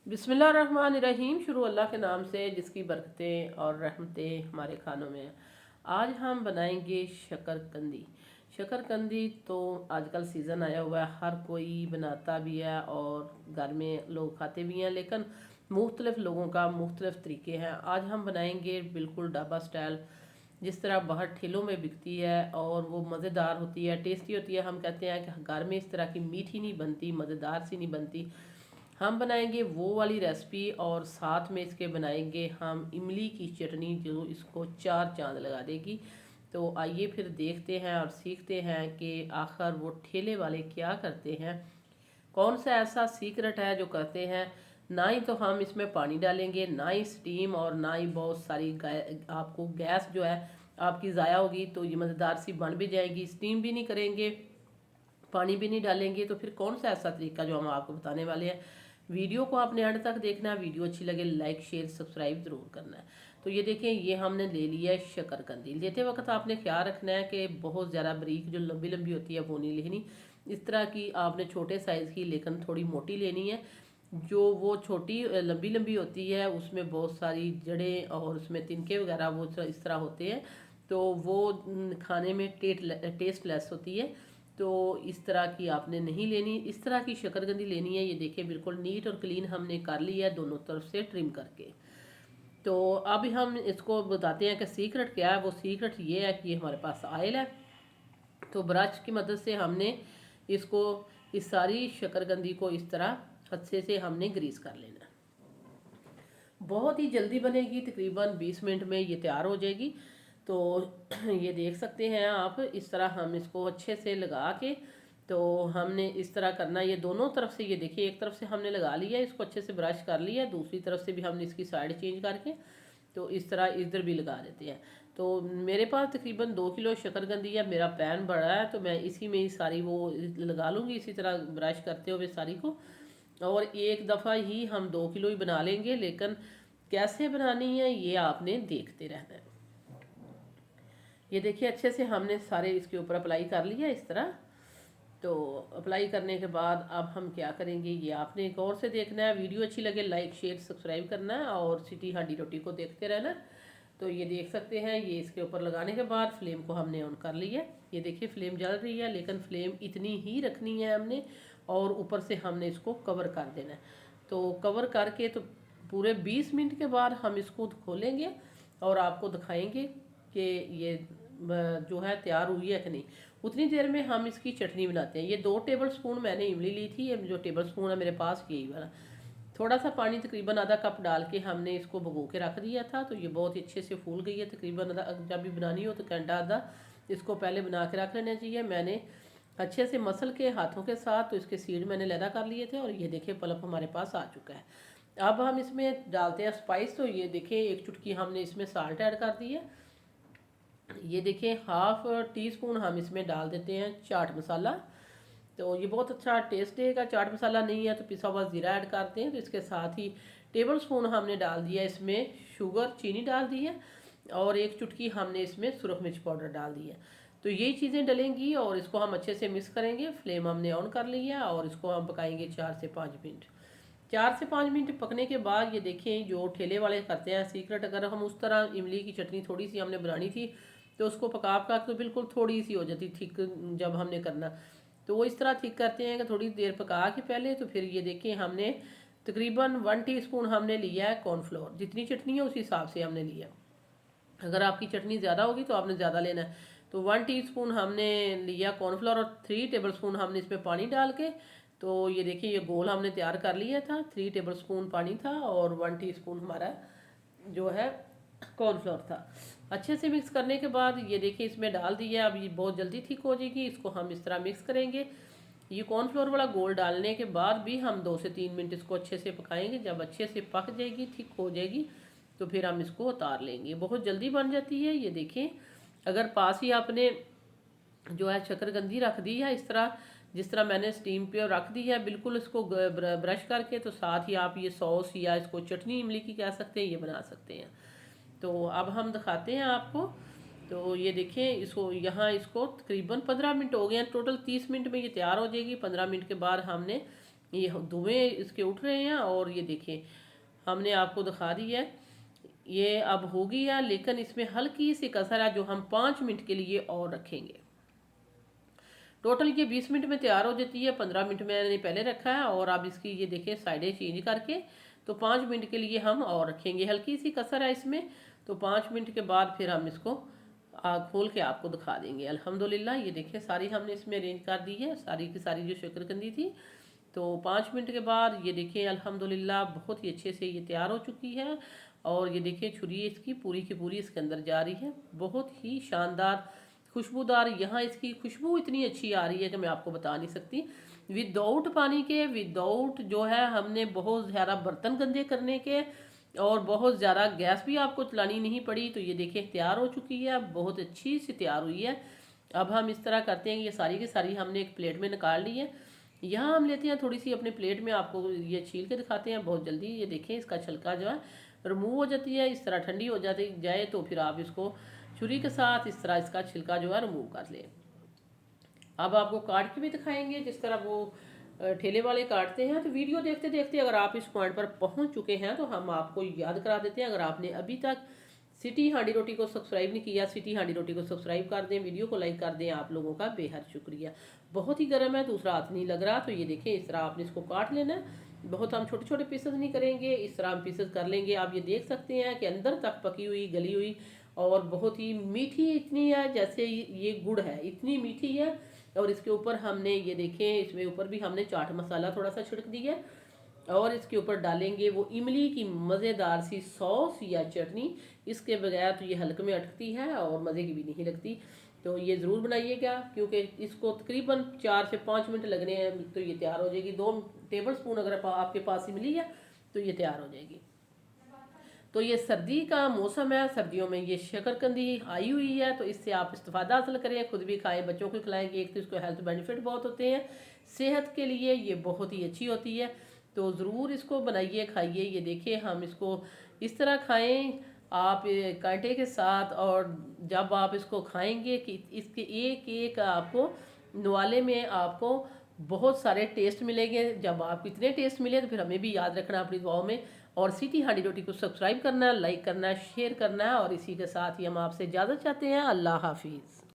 बिस्मिल्लाहिर्रहमानिर्रहीम। शुरू अल्लाह के नाम से जिसकी बरकतें और रहमतें हमारे खानों में हैं। आज हम बनाएंगे शकरकंदी। शकरकंदी तो आजकल सीज़न आया हुआ है, हर कोई बनाता भी है और घर में लोग खाते भी हैं, लेकिन मुख्तलिफ़ लोगों का मुख्तलिफ़ तरीके हैं। आज हम बनाएंगे बिल्कुल ढाबा स्टाइल, जिस तरह बाहर ठेलों में बिकती है और वो मज़ेदार होती है, टेस्टी होती है। हम कहते हैं कि घर में इस तरह की मीठी नहीं बनती, मज़ेदार सी नहीं बनती। हम बनाएंगे वो वाली रेसिपी और साथ में इसके बनाएंगे हम इमली की चटनी जो इसको चार चांद लगा देगी। तो आइए फिर देखते हैं और सीखते हैं कि आखिर वो ठेले वाले क्या करते हैं, कौन सा ऐसा सीक्रेट है जो करते हैं। ना ही तो हम इसमें पानी डालेंगे, ना ही स्टीम, और ना ही बहुत सारी आपको गैस जो है आपकी ज़ाया होगी। तो ये मज़ेदार सी बन भी जाएगी। स्टीम भी नहीं करेंगे, पानी भी नहीं डालेंगे, तो फिर कौन सा ऐसा तरीका जो हम आपको बताने वाले हैं। वीडियो को आपने अंत तक देखना है। वीडियो अच्छी लगे लाइक शेयर सब्सक्राइब ज़रूर करना है। तो ये देखें, ये हमने ले लिया है शकरकंदी। लेते वक्त आपने ख्याल रखना है कि बहुत ज़्यादा बारीक जो लंबी लंबी होती है वो नहीं लेनी। इस तरह की आपने छोटे साइज़ की लेकिन थोड़ी मोटी लेनी है। जो वो छोटी लंबी लंबी होती है उसमें बहुत सारी जड़ें और उसमें तिनके वगैरह वो इस तरह होते हैं, तो वो खाने में टेस्ट लेस होती है। तो इस तरह की आपने नहीं लेनी, इस तरह की शकरकंदी लेनी है। ये देखिए बिल्कुल नीट और क्लीन हमने कर लिया है दोनों तरफ से ट्रिम करके। तो अब हम इसको बताते हैं कि सीक्रेट क्या है। वो सीक्रेट ये है कि हमारे पास ऑयल है। तो ब्रश की मदद से हमने इसको, इस सारी शकरकंदी को इस तरह अच्छे से हमने ग्रीस कर लेना है। बहुत ही जल्दी बनेगी, तकरीबन 20 मिनट में ये तैयार हो जाएगी। तो ये देख सकते हैं आप, इस तरह हम इसको अच्छे से लगा के, तो हमने इस तरह करना, ये दोनों तरफ से, ये देखिए एक तरफ से हमने लगा लिया, इसको अच्छे से ब्रश कर लिया, दूसरी तरफ से भी हमने इसकी साइड चेंज करके तो इस तरह इधर भी लगा देते हैं। तो मेरे पास तकरीबन 2 किलो शकरकंदी है, मेरा पैन बड़ा है, तो मैं इसी में ही सारी वो लगा लूँगी, इसी तरह ब्रश करते हुए सारी को। और एक दफ़ा ही हम 2 किलो ही बना लेंगे, लेकिन कैसे बनानी है ये आपने देखते रहना है। ये देखिए अच्छे से हमने सारे इसके ऊपर अप्लाई कर लिया इस तरह। तो अप्लाई करने के बाद अब हम क्या करेंगे, ये आपने गौर से देखना है। वीडियो अच्छी लगे लाइक शेयर सब्सक्राइब करना है और सिटी हांडी रोटी को देखते रहना। तो ये देख सकते हैं, ये इसके ऊपर लगाने के बाद फ्लेम को हमने ऑन कर लिया। ये देखिए फ्लेम जल रही है, लेकिन फ्लेम इतनी ही रखनी है हमने, और ऊपर से हमने इसको कवर कर देना है। तो कवर करके तो पूरे 20 मिनट के बाद हम इसको खोलेंगे और आपको दिखाएंगे कि ये जो है तैयार हुई है कि नहीं। उतनी देर में हम इसकी चटनी बनाते हैं। ये 2 टेबल स्पून मैंने इमली ली थी, ये जो टेबल स्पून है मेरे पास यही वाला। थोड़ा सा पानी तकरीबन आधा कप डाल के हमने इसको भिगो के रख दिया था। तो ये बहुत ही अच्छे से फूल गई है। तकरीबन आधा, जब भी बनानी हो तो घंटा आधा इसको पहले बना के रख लेना चाहिए। मैंने अच्छे से मसल के हाथों के साथ तो इसके सीड मैंने लैदा कर लिए थे, और ये देखिए पल्प हमारे पास आ चुका है। अब हम इसमें डालते हैं स्पाइस। तो ये देखिए एक चुटकी हमने इसमें साल्ट ऐड कर दी है। ये देखिए हाफ टी स्पून हम इसमें डाल देते हैं चाट मसाला। तो ये बहुत अच्छा टेस्ट देगा। चाट मसाला नहीं है तो पिसा हुआ ज़ीरा ऐड करते हैं। तो इसके साथ ही टेबल स्पून हमने डाल दिया इसमें शुगर, चीनी डाल दी है, और एक चुटकी हमने इसमें सुरख मिर्च पाउडर डाल दी है। तो यही चीज़ें डलेंगी और इसको हम अच्छे से मिक्स करेंगे। फ्लेम हमने ऑन कर लिया और इसको हम पकाएंगे 4 से 5 मिनट। 4 से 5 मिनट पकने के बाद ये देखें, जो ठेले वाले करते हैं सीक्रेट, अगर हम उस तरह इमली की चटनी थोड़ी सी हमने बनानी थी तो उसको पका पका तो बिल्कुल थोड़ी सी हो जाती थिक। जब हमने करना तो वो इस तरह थिक करते हैं कि थोड़ी देर पका के पहले। तो फिर ये देखें हमने तकरीबन 1 टीस्पून हमने लिया है कॉर्नफ्लोर। जितनी चटनी है उसी हिसाब से हमने लिया। अगर आपकी चटनी ज़्यादा होगी तो आपने ज़्यादा लेना है। तो 1 टीस्पून हमने लिया कॉर्नफ्लोर और 3 टेबल स्पून हमने इसमें पानी डाल के, तो ये देखिए ये गोल हमने तैयार कर लिया था। 3 टेबल स्पून पानी था और 1 टीस्पून हमारा जो है कॉर्नफ्लोर था। अच्छे से मिक्स करने के बाद ये देखिए इसमें डाल दिया। अब ये बहुत जल्दी थिक हो जाएगी, इसको हम इस तरह मिक्स करेंगे। ये कॉर्नफ्लोर वाला गोल डालने के बाद भी हम 2 से 3 मिनट इसको अच्छे से पकाएंगे। जब अच्छे से पक जाएगी, थिक हो जाएगी, तो फिर हम इसको उतार लेंगे। बहुत जल्दी बन जाती है। ये देखें, अगर पास ही आपने जो है शकरकंदी रख दी है इस तरह, जिस तरह मैंने स्टीम पे रख दी है बिल्कुल इसको ब्रश करके, तो साथ ही आप ये सॉस या इसको चटनी इमली की कह सकते हैं, ये बना सकते हैं। तो अब हम दिखाते हैं आपको। तो ये देखें, इसको यहाँ इसको तकरीबन 15 मिनट हो गए हैं। टोटल 30 मिनट में ये तैयार हो जाएगी। 15 मिनट के बाद हमने ये धुएं इसके उठ रहे हैं। और ये देखिए हमने आपको दिखा दी है, ये अब हो गया, लेकिन इसमें हल्की सी कसर है जो हम 5 मिनट के लिए और रखेंगे। टोटल ये 20 मिनट में तैयार हो जाती है, 15 मिनट मैंने पहले रखा है। और अब इसकी ये देखिए साइडें चेंज करके तो 5 मिनट के लिए हम और रखेंगे, हल्की सी कसर है इसमें। तो 5 मिनट के बाद फिर हम इसको खोल के आपको दिखा देंगे। अल्हम्दुलिल्लाह ये देखिए सारी हमने इसमें अरेंज कर दी है, सारी की सारी जो शकरकंदी थी। तो 5 मिनट के बाद ये देखिए अल्हम्दुलिल्लाह बहुत ही अच्छे से ये तैयार हो चुकी है। और ये देखिए छुरी इसकी पूरी की पूरी इसके अंदर जा रही है, बहुत ही शानदार खुशबूदार। यहाँ इसकी खुशबू इतनी अच्छी आ रही है कि मैं आपको बता नहीं सकती। विदाउट पानी के, विदाउट जो है हमने बहुत ज़्यादा बर्तन गंदे करने के, और बहुत ज़्यादा गैस भी आपको चलानी नहीं पड़ी। तो ये देखिए तैयार हो चुकी है, बहुत अच्छी सी तैयार हुई है। अब हम इस तरह करते हैं, ये सारी की सारी हमने एक प्लेट में निकाल ली है। यहाँ हम लेते हैं थोड़ी सी अपने प्लेट में, आपको ये छील के दिखाते हैं बहुत जल्दी। ये देखें इसका छिलका जो है रिमूव हो जाती है, इस तरह ठंडी हो जाती जाए तो फिर आप इसको छुरी के साथ इस तरह इसका छिलका जो है रिमूव कर लें। अब आपको काट के भी दिखाएंगे जिस तरह वो ठेले वाले काटते हैं। तो वीडियो देखते देखते अगर आप इस पॉइंट पर पहुंच चुके हैं तो हम आपको याद करा देते हैं, अगर आपने अभी तक सिटी हांडी रोटी को सब्सक्राइब नहीं किया, सिटी हांडी रोटी को सब्सक्राइब कर दें, वीडियो को लाइक कर दें। आप लोगों का बेहद शुक्रिया। बहुत ही गर्म है, दूसरा हाथ नहीं लग रहा। तो ये देखिए इस तरह आपने इसको काट लेना है। बहुत हम छोटे छोटे पीसेस नहीं करेंगे, इस तरह हम पीसेस कर लेंगे। आप ये देख सकते हैं कि अंदर तक पकी हुई गली हुई और बहुत ही मीठी इतनी है जैसे ये गुड़ है, इतनी मीठी है। और इसके ऊपर हमने ये देखें, इसमें ऊपर भी हमने चाट मसाला थोड़ा सा छिड़क दिया है। और इसके ऊपर डालेंगे वो इमली की मज़ेदार सी सॉस या चटनी। इसके बगैर तो ये हल्के में अटकती है और मज़े की भी नहीं लगती। तो ये ज़रूर बनाइएगा, क्योंकि इसको तकरीबन 4 से 5 मिनट लगने हैं तो ये तैयार हो जाएगी। 2 टेबल स्पून अगर आपके पास इमली है तो ये तैयार हो जाएगी। तो ये सर्दी का मौसम है, सर्दियों में ये शकरकंदी आई हुई है, तो इससे आप इस्तेफादा हासिल करें, खुद भी खाएं, बच्चों को खिलाएंगे। एक तो इसको हेल्थ बेनिफिट बहुत होते हैं, सेहत के लिए ये बहुत ही अच्छी होती है। तो ज़रूर इसको बनाइए, खाइए। ये देखिए हम इसको इस तरह खाएं आप कांटे के साथ, और जब आप इसको खाएंगे कि इसके एक एक आपको नवाले में आपको बहुत सारे टेस्ट मिलेंगे। जब आपको इतने टेस्ट मिले तो फिर हमें भी याद रखना अपनी दुआओं में। और सिटी हांडी रोटी को सब्सक्राइब करना है, लाइक करना है, शेयर करना है। और इसी के साथ ही हम आपसे इजाज़त चाहते हैं। अल्लाह हाफिज़।